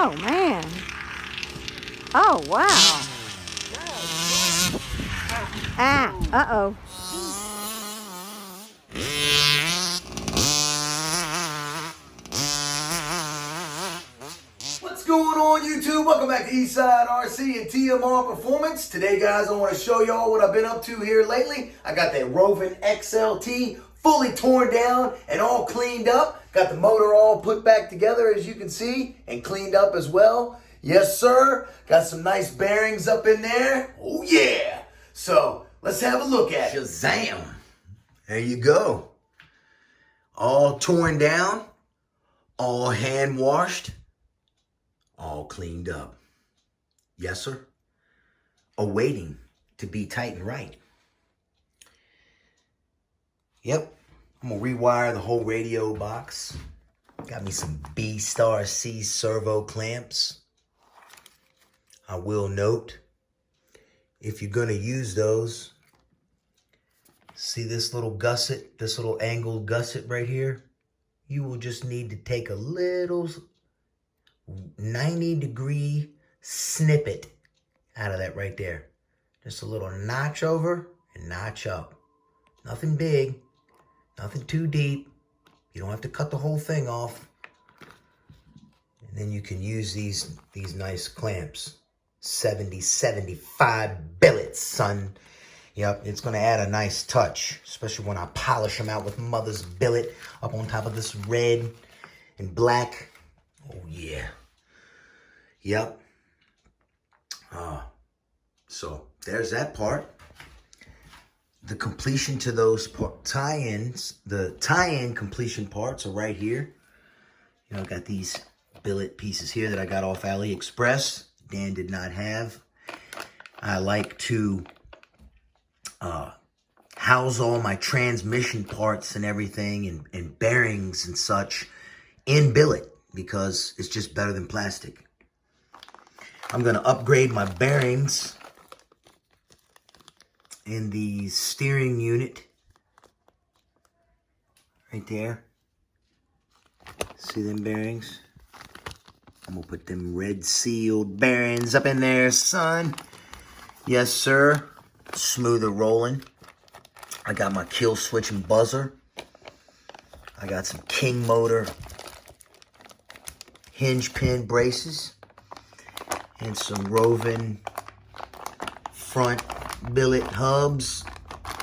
Oh, man. Oh, wow. Ah, uh-oh. What's going on, YouTube? Welcome back to Eastside RC and TMR Performance. Today, guys, I want to show y'all what I've been up to here lately. I got that Rovan XLT fully torn down and all cleaned up. Got the motor all put back together, as you can see, and cleaned up as well. Yes, sir. Got some nice bearings up in there. Oh, yeah. So, let's have a look at it. Shazam. There you go. All torn down, all hand washed, all cleaned up. Yes, sir. Awaiting to be tightened right. Yep. I'm going to rewire the whole radio box. Got me some B-Star C servo clamps. I will note, if you're going to use those, see this little gusset, this little angled gusset right here? You will just need to take a little 90-degree snippet out of that right there. Just a little notch over and notch up. Nothing big, nothing too deep. You don't have to cut the whole thing off. And then you can use these nice clamps. 75 billets, son. Yep, it's going to add a nice touch, especially when I polish them out with mother's billet up on top of this red and black. Oh, yeah. Yep. So, there's that part. The completion to those tie-ins, the tie-in completion parts are right here. You know, I got these billet pieces here that I got off AliExpress. Dan did not have. I like to house all my transmission parts and everything and bearings and such in billet because it's just better than plastic. I'm going to upgrade my bearings in the steering unit right there. See them bearings? I'm going to put them red sealed bearings up in there, son. Yes, sir. Smoother rolling. I got my kill switch and buzzer. I got some King Motor hinge pin braces. And some Rovan front billet hubs.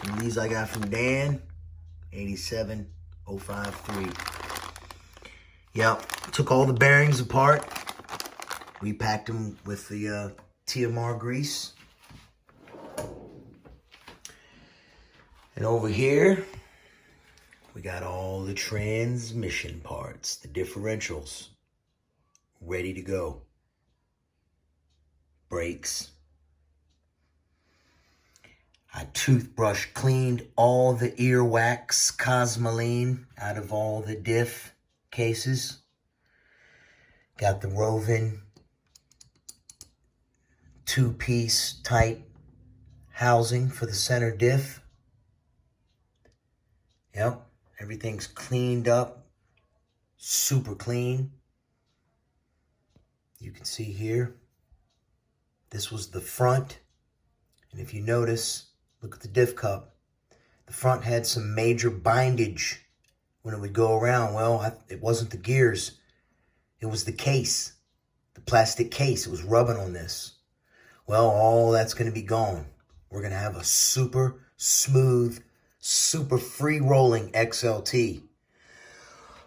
And these I got from Dan. 87053. Yep. Took all the bearings apart. Repacked them with the TMR grease. And over here, we got all the transmission parts, the differentials, ready to go. Brakes. I toothbrush cleaned all the earwax Cosmoline out of all the diff cases. Got the Rovan two-piece type housing for the center diff. Yep, everything's cleaned up, super clean. You can see here, this was the front. And if you notice, look at the diff cup. The front had some major bindage when it would go around. Well, it wasn't the gears. It was the case, the plastic case. It was rubbing on this. Well, all that's going to be gone. We're going to have a super smooth, super free-rolling XLT.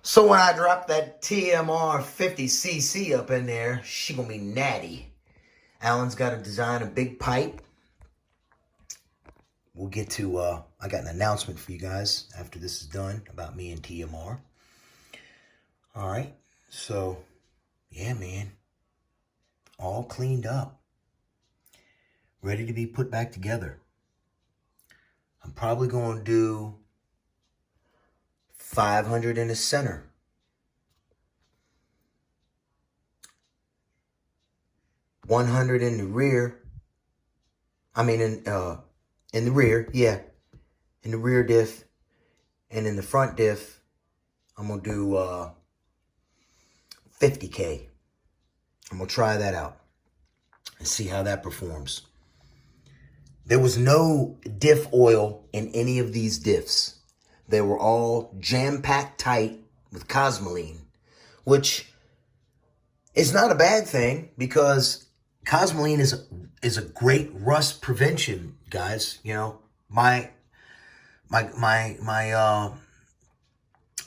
So when I drop that TMR 50cc up in there, she going to be natty. Alan's got to design a big pipe. We'll get to, I got an announcement for you guys after this is done about me and TMR. All right, so, yeah, man. All cleaned up. Ready to be put back together. I'm probably going to do 500 in the center. $100 in the rear. I mean, in the rear, yeah. In the rear diff. And in the front diff, I'm going to do $50K. I'm going to try that out and see how that performs. There was no diff oil in any of these diffs. They were all jam-packed tight with Cosmoline, which is not a bad thing because Cosmoline is a great rust prevention, guys. You know, my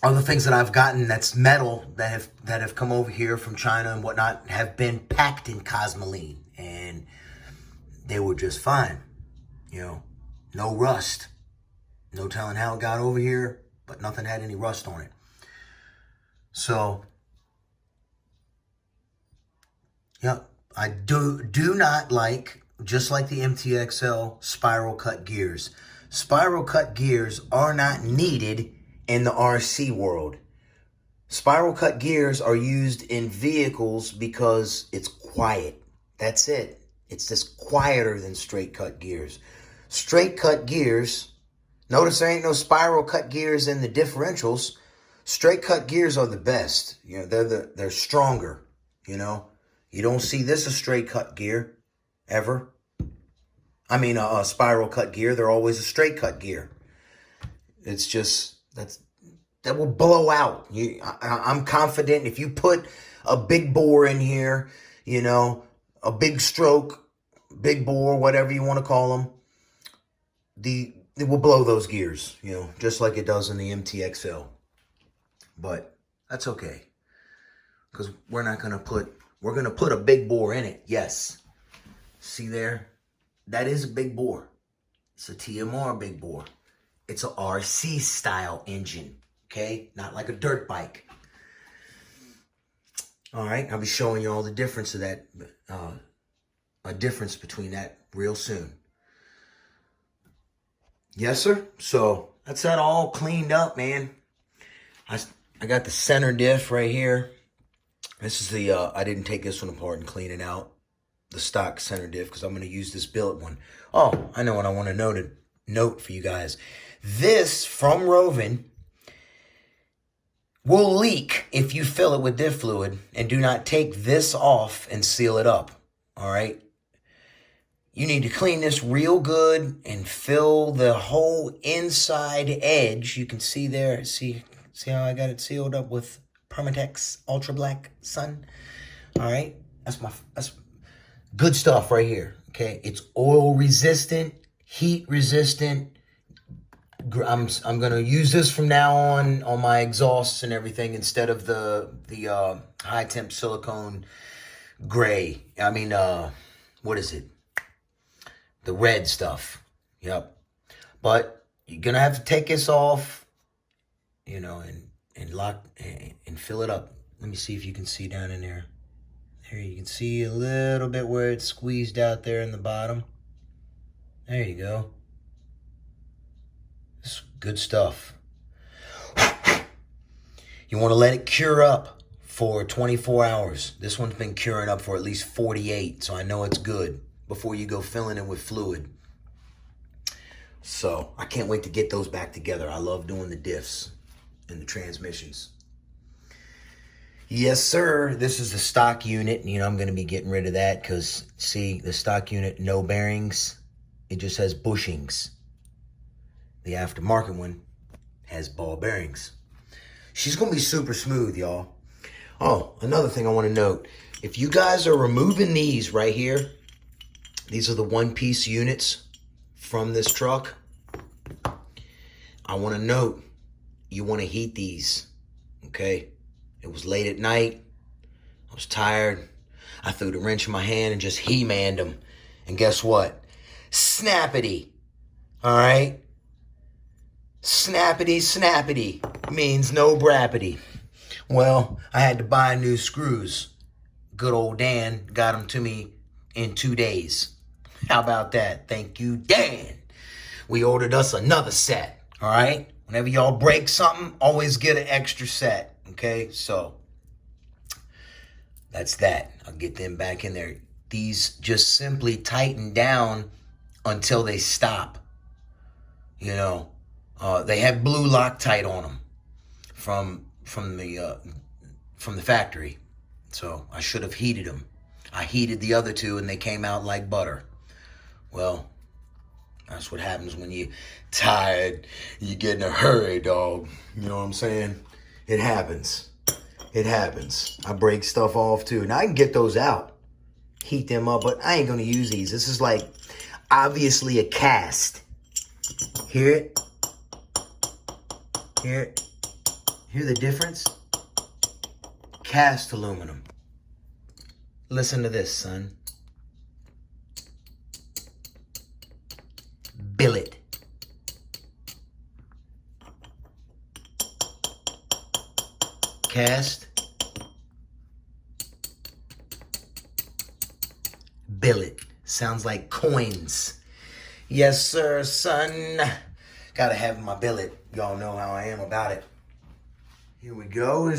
other things that I've gotten that's metal that have come over here from China and whatnot have been packed in Cosmoline, and they were just fine. You know, no rust. No telling how it got over here, but nothing had any rust on it. So, yeah, I do not like, just like the MTXL, spiral cut gears. Spiral cut gears are not needed in the RC world. Spiral cut gears are used in vehicles because it's quiet. That's it. It's just quieter than straight cut gears. Straight cut gears, notice there ain't no spiral cut gears in the differentials. Straight cut gears are the best. You know, they're stronger, you know. You don't see this a straight cut gear ever. I mean a spiral cut gear, they're always a straight cut gear. It's just that will blow out. I'm confident if you put a big bore in here, you know, a big stroke, big bore, whatever you want to call them, it will blow those gears, you know, just like it does in the MTXL. But that's okay, because we're going to put a big bore in it. Yes. See there? That is a big bore. It's a TMR big bore. It's a RC style engine, okay? Not like a dirt bike. All right, I'll be showing you all the difference of that, a difference between that real soon. Yes, sir. So that's that all cleaned up, man. I got the center diff right here. This is the, I didn't take this one apart and clean it out. The stock center diff, because I'm going to use this billet one. Oh, I know what I want to note for you guys. This from Rovan will leak if you fill it with diff fluid and do not take this off and seal it up. All right. You need to clean this real good and fill the whole inside edge. You can see there. See how I got it sealed up with Permatex Ultra Black Sun? All right. That's good stuff right here. Okay. It's oil resistant, heat resistant. I'm going to use this from now on my exhausts and everything instead of the high temp silicone gray. I mean, what is it? The red stuff. Yep. But you're going to have to take this off, you know, and lock and fill it up. Let me see if you can see down in there. There you can see a little bit where it's squeezed out there in the bottom. There you go. It's good stuff. You want to let it cure up for 24 hours. This one's been curing up for at least 48, so I know it's good before you go filling it with fluid. So I can't wait to get those back together. I love doing the diffs and the transmissions. Yes, sir. This is the stock unit. You know, I'm going to be getting rid of that because, see, the stock unit, no bearings. It just has bushings. The aftermarket one has ball bearings. She's going to be super smooth, y'all. Oh, another thing I want to note. If you guys are removing these right here, these are the one-piece units from this truck. I want to note, you want to heat these, okay? It was late at night. I was tired. I threw the wrench in my hand and just He-manned them. And guess what? Snappity. All right? Snappity means no brappity. Well, I had to buy new screws. Good old Dan got them to me in 2 days. How about that? Thank you, Dan. We ordered us another set. All right? Whenever y'all break something, always get an extra set. Okay, so that's that. I'll get them back in there. These just simply tighten down until they stop. You know, they have blue Loctite on them from the factory. So I should have heated them. I heated the other two and they came out like butter. Well, that's what happens when you're tired. You get in a hurry, dog. You know what I'm saying? It happens. It happens. I break stuff off too. Now I can get those out, heat them up, but I ain't gonna use these. This is like obviously a cast. Hear it? Hear it? Hear the difference? Cast aluminum. Listen to this, son. Billet. Cast. Billet. Sounds like coins. Yes, sir, son. Gotta have my billet. Y'all know how I am about it. Here we go.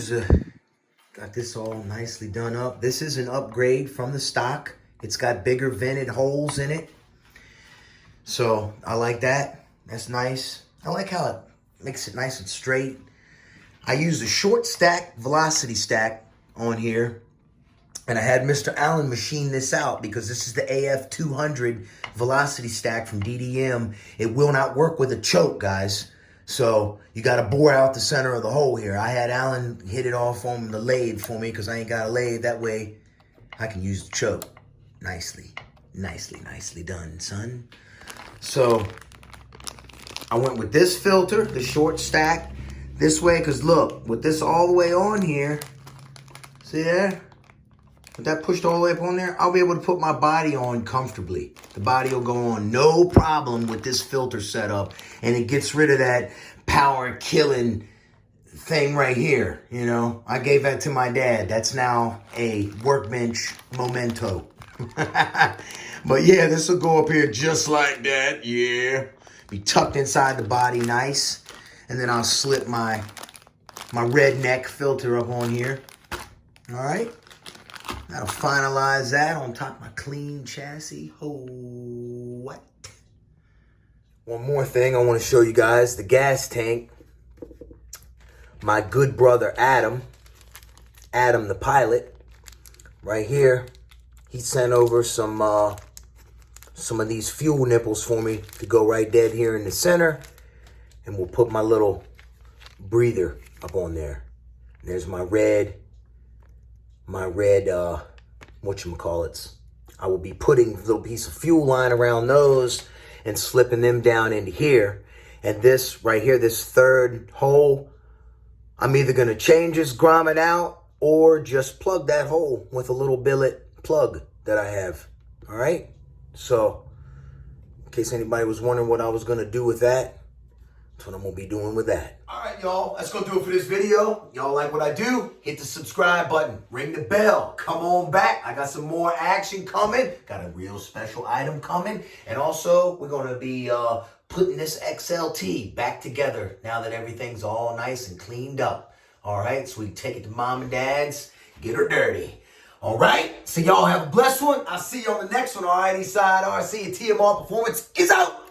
Got this all nicely done up. This is an upgrade from the stock. It's got bigger vented holes in it. So I like that. That's nice. I like how it makes it nice and straight. I used a short stack, velocity stack on here. And I had Mr. Allen machine this out because this is the AF200 velocity stack from DDM. It will not work with a choke, guys. So you got to bore out the center of the hole here. I had Allen hit it off on the lathe for me because I ain't got a lathe. That way I can use the choke. Nicely done, son. So I went with this filter, the short stack, this way. Because look, with this all the way on here, see there? With that pushed all the way up on there, I'll be able to put my body on comfortably. The body will go on no problem with this filter setup. And it gets rid of that power killing thing right here. You know, I gave that to my dad. That's now a workbench memento. But yeah, this will go up here just like that. Yeah. Be tucked inside the body nice. And then I'll slip my redneck filter up on here. All right. That'll finalize that on top of my clean chassis. Oh, what? One more thing I want to show you guys. The gas tank. My good brother Adam the pilot, right here, he sent over some of these fuel nipples for me to go right dead here in the center. And we'll put my little breather up on there. There's my red, whatchamacallits. I will be putting a little piece of fuel line around those and slipping them down into here. And this right here, this third hole, I'm either going to change this grommet out or just plug that hole with a little billet plug that I have. All right? So, in case anybody was wondering what I was going to do with that, that's what I'm going to be doing with that. All right, y'all. That's going to do it for this video. Y'all like what I do? Hit the subscribe button. Ring the bell. Come on back. I got some more action coming. Got a real special item coming. And also, we're going to be putting this XLT back together now that everything's all nice and cleaned up. All right? So we can take it to mom and dad's, get her dirty. All right? So y'all have a blessed one. I'll see you on the next one. All right? Eastside RC and TMR Performance is out.